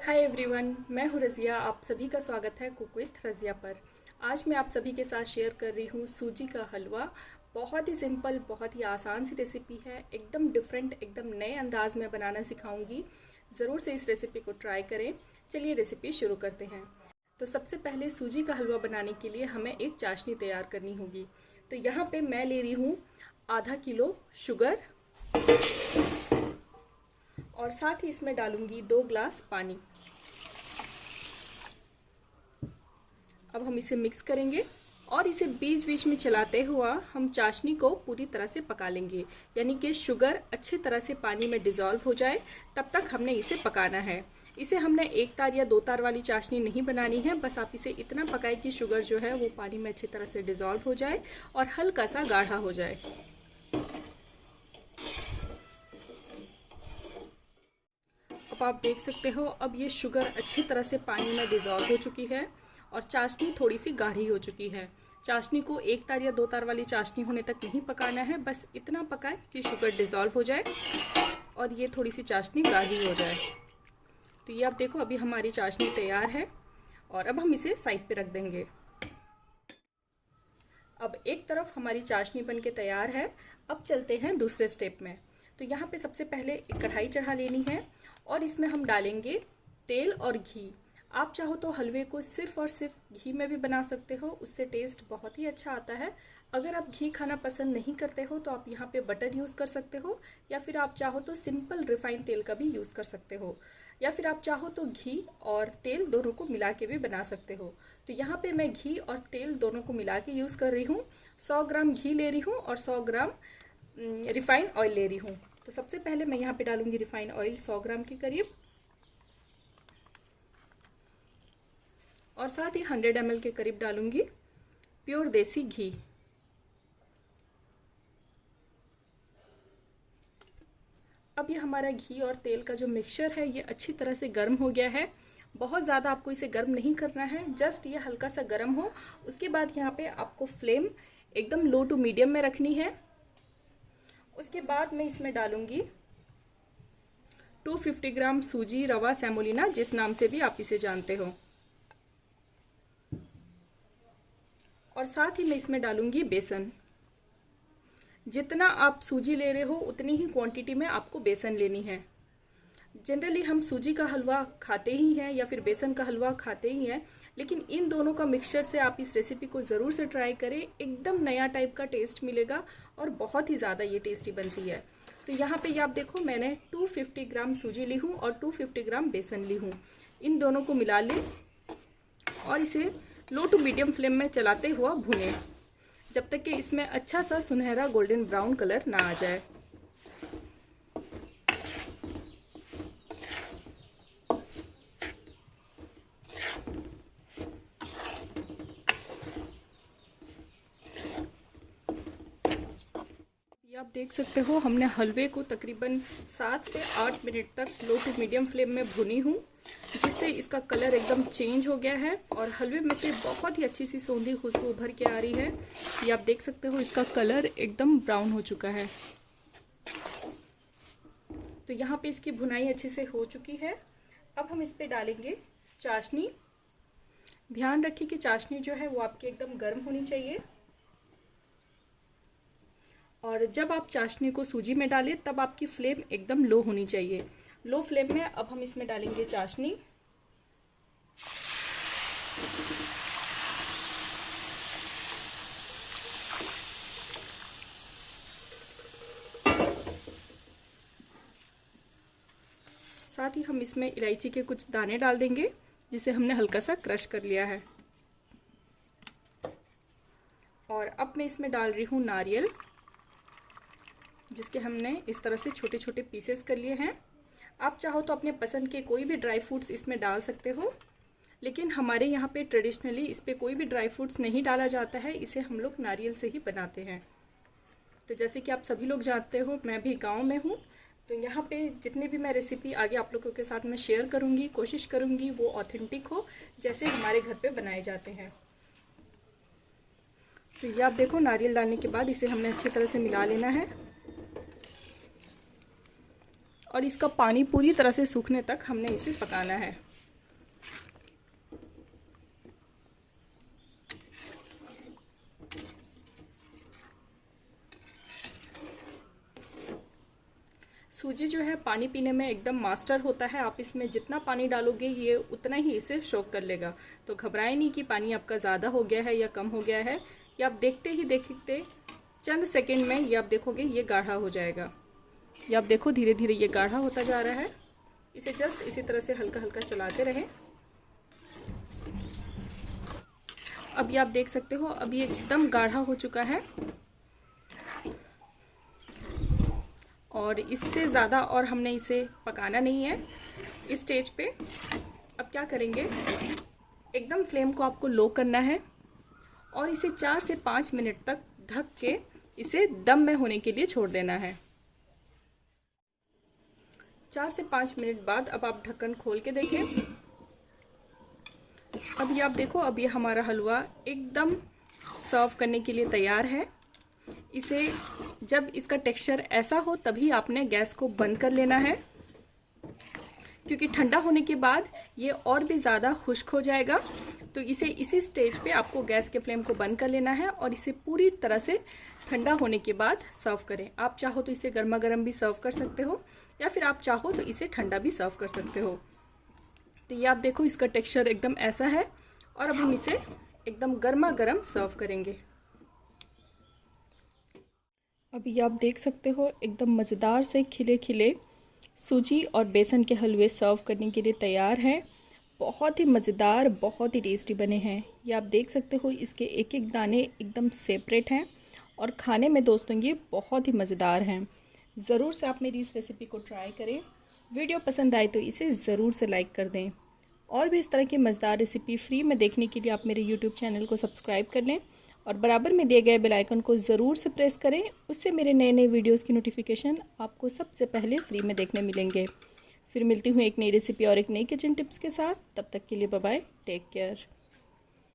Hi everyone, मैं हूँ रज़िया। आप सभी का स्वागत है कुक विथ रज़िया पर। आज मैं आप सभी के साथ शेयर कर रही हूँ सूजी का हलवा। बहुत ही सिंपल, बहुत ही आसान सी रेसिपी है। एकदम डिफरेंट, एकदम नए अंदाज में बनाना सिखाऊंगी। ज़रूर से इस रेसिपी को ट्राई करें। चलिए रेसिपी शुरू करते हैं। तो सबसे पहले सूजी का हलवा बनाने के लिए हमें एक चाशनी तैयार करनी होगी। तो यहाँ पे मैं ले रही हूँ आधा किलो शुगर और साथ ही इसमें डालूंगी 2 ग्लास पानी। अब हम इसे मिक्स करेंगे और इसे बीच बीच में चलाते हुआ हम चाशनी को पूरी तरह से पका लेंगे, यानी कि शुगर अच्छी तरह से पानी में डिज़ोल्व हो जाए, तब तक हमने इसे पकाना है। इसे हमने 1 तार या 2 तार वाली चाशनी नहीं बनानी है, बस आप इसे इतना पकाएं कि शुगर जो है वो पानी में अच्छी तरह से डिज़ोल्व हो जाए और हल्का सा गाढ़ा हो जाए। अब आप देख सकते हो, अब ये शुगर अच्छी तरह से पानी में डिज़ोल्व हो चुकी है और चाशनी थोड़ी सी गाढ़ी हो चुकी है। चाशनी को 1 तार या 2 तार वाली चाशनी होने तक नहीं पकाना है, बस इतना पकाएं कि शुगर डिज़ोल्व हो जाए और ये थोड़ी सी चाशनी गाढ़ी हो जाए। तो ये आप देखो, अभी हमारी चाशनी तैयार है और अब हम इसे साइड पे रख देंगे। अब एक तरफ हमारी चाशनी बन के तैयार है। अब चलते हैं दूसरे स्टेप में। तो यहाँ पे सबसे पहले एक कढ़ाई चढ़ा लेनी है और इसमें हम डालेंगे तेल और घी। आप चाहो तो हलवे को सिर्फ और सिर्फ घी में भी बना सकते हो, उससे टेस्ट बहुत ही अच्छा आता है। अगर आप घी खाना पसंद नहीं करते हो तो आप यहाँ पे बटर यूज़ कर सकते हो, या फिर आप चाहो तो सिंपल रिफाइंड तेल का भी यूज़ कर सकते हो, या फिर आप चाहो तो घी और तेल दोनों को मिला के भी बना सकते हो। तो यहाँ पे मैं घी और तेल दोनों को मिला के यूज़ कर रही हूँ। 100 ग्राम घी ले रही हूँ और 100 ग्राम रिफाइंड ऑयल ले रही हूँ। तो सबसे पहले मैं यहाँ पे डालूंगी रिफाइंड ऑयल 100 ग्राम के करीब, और साथ ही 100 ml के करीब डालूंगी प्योर देसी घी। अब ये हमारा घी और तेल का जो मिक्सचर है ये अच्छी तरह से गर्म हो गया है। बहुत ज़्यादा आपको इसे गर्म नहीं करना है, जस्ट ये हल्का सा गर्म हो। उसके बाद यहाँ पे आपको फ्लेम एकदम लो टू मीडियम में रखनी है। उसके बाद मैं इसमें डालूंगी 250 ग्राम सूजी रवा सेमोलिना, जिस नाम से भी आप इसे जानते हो, और साथ ही मैं इसमें डालूंगी बेसन। जितना आप सूजी ले रहे हो उतनी ही क्वांटिटी में आपको बेसन लेनी है। जनरली हम सूजी का हलवा खाते ही हैं या फिर बेसन का हलवा खाते ही हैं, लेकिन इन दोनों का मिक्सचर से आप इस रेसिपी को ज़रूर से ट्राई करें। एकदम नया टाइप का टेस्ट मिलेगा और बहुत ही ज़्यादा ये टेस्टी बनती है। तो यहाँ पे ये आप देखो, मैंने 250 ग्राम सूजी ली हूँ और 250 ग्राम बेसन ली हूँ। इन दोनों को मिला लें और इसे लो टू मीडियम फ्लेम में चलाते हुआ भूनें, जब तक कि इसमें अच्छा सा सुनहरा गोल्डन ब्राउन कलर ना आ जाए। ये आप देख सकते हो, हमने हलवे को तकरीबन 7 से 8 मिनट तक लो टू मीडियम फ्लेम में भुनी हूँ, जिससे इसका कलर एकदम चेंज हो गया है और हलवे में से बहुत ही अच्छी सी सौंधी खुशबू उभर के आ रही है। ये आप देख सकते हो, इसका कलर एकदम ब्राउन हो चुका है। तो यहाँ पे इसकी भुनाई अच्छे से हो चुकी है। अब हम इस पे डालेंगे चाशनी। ध्यान रखिए कि चाशनी जो है वो आपकी एकदम गर्म होनी चाहिए, और जब आप चाशनी को सूजी में डालें तब आपकी फ्लेम एकदम लो होनी चाहिए। लो फ्लेम में अब हम इसमें डालेंगे चाशनी। साथ ही हम इसमें इलायची के कुछ दाने डाल देंगे, जिसे हमने हल्का सा क्रश कर लिया है। और अब मैं इसमें डाल रही हूँ नारियल, जिसके हमने इस तरह से छोटे छोटे पीसेस कर लिए हैं। आप चाहो तो अपने पसंद के कोई भी ड्राई फ्रूट्स इसमें डाल सकते हो, लेकिन हमारे यहाँ पे ट्रेडिशनली इस पे कोई भी ड्राई फ्रूट्स नहीं डाला जाता है। इसे हम लोग नारियल से ही बनाते हैं। तो जैसे कि आप सभी लोग जानते हो, मैं भी गांव में हूँ, तो यहाँ पे जितने भी मैं रेसिपी आगे आप लोगों के साथ में शेयर करूँगी, कोशिश करूँगी वो ऑथेंटिक हो, जैसे हमारे घर पे बनाए जाते हैं। तो ये आप देखो, नारियल डालने के बाद इसे हमने अच्छी तरह से मिला लेना है और इसका पानी पूरी तरह से सूखने तक हमने इसे पकाना है। सूजी जो है पानी पीने में एकदम मास्टर होता है। आप इसमें जितना पानी डालोगे ये उतना ही इसे सोख कर लेगा। तो घबराए नहीं कि पानी आपका ज़्यादा हो गया है या कम हो गया है। ये आप देखते चंद सेकंड में ये आप देखोगे ये गाढ़ा हो जाएगा। ये आप देखो धीरे धीरे ये गाढ़ा होता जा रहा है। इसे जस्ट इसी तरह से हल्का हल्का चलाते रहें। अब ये आप देख सकते हो अब ये एकदम गाढ़ा हो चुका है और इससे ज़्यादा और हमने इसे पकाना नहीं है। इस स्टेज पे अब क्या करेंगे, एकदम फ्लेम को आपको लो करना है और इसे 4 से 5 मिनट तक ढक के इसे दम में होने के लिए छोड़ देना है। 4 से 5 मिनट बाद अब आप ढक्कन खोल के देखें। अब ये आप देखो अब ये हमारा हलवा एकदम सर्व करने के लिए तैयार है। इसे जब इसका टेक्सचर ऐसा हो तभी आपने गैस को बंद कर लेना है, क्योंकि ठंडा होने के बाद ये और भी ज़्यादा खुश्क हो जाएगा। तो इसे इसी स्टेज पे आपको गैस के फ्लेम को बंद कर लेना है और इसे पूरी तरह से ठंडा होने के बाद सर्व करें। आप चाहो तो इसे गर्मा गर्म भी सर्व कर सकते हो या फिर आप चाहो तो इसे ठंडा भी सर्व कर सकते हो। तो ये आप देखो इसका टेक्सचर एकदम ऐसा है और अब हम इसे एकदम गर्मा गर्म सर्व करेंगे। अब ये आप देख सकते हो एकदम मज़ेदार से खिले खिले सूजी और बेसन के हलवे सर्व करने के लिए तैयार हैं। बहुत ही मज़ेदार, बहुत ही टेस्टी बने हैं। ये आप देख सकते हो इसके एक एक दाने एकदम सेपरेट हैं और खाने में दोस्तों ये बहुत ही मज़ेदार हैं। ज़रूर से आप मेरी इस रेसिपी को ट्राई करें। वीडियो पसंद आए तो इसे ज़रूर से लाइक कर दें। और भी इस तरह की मज़ेदार रेसिपी फ्री में देखने के लिए आप मेरे यूट्यूब चैनल को सब्सक्राइब कर लें और बराबर में दिए गए बेल आइकन को ज़रूर से प्रेस करें। उससे मेरे नए नए वीडियोस की नोटिफिकेशन आपको सबसे पहले फ्री में देखने मिलेंगे। फिर मिलती हूँ एक नई रेसिपी और एक नई किचन टिप्स के साथ। तब तक के लिए बाय बाय, टेक केयर।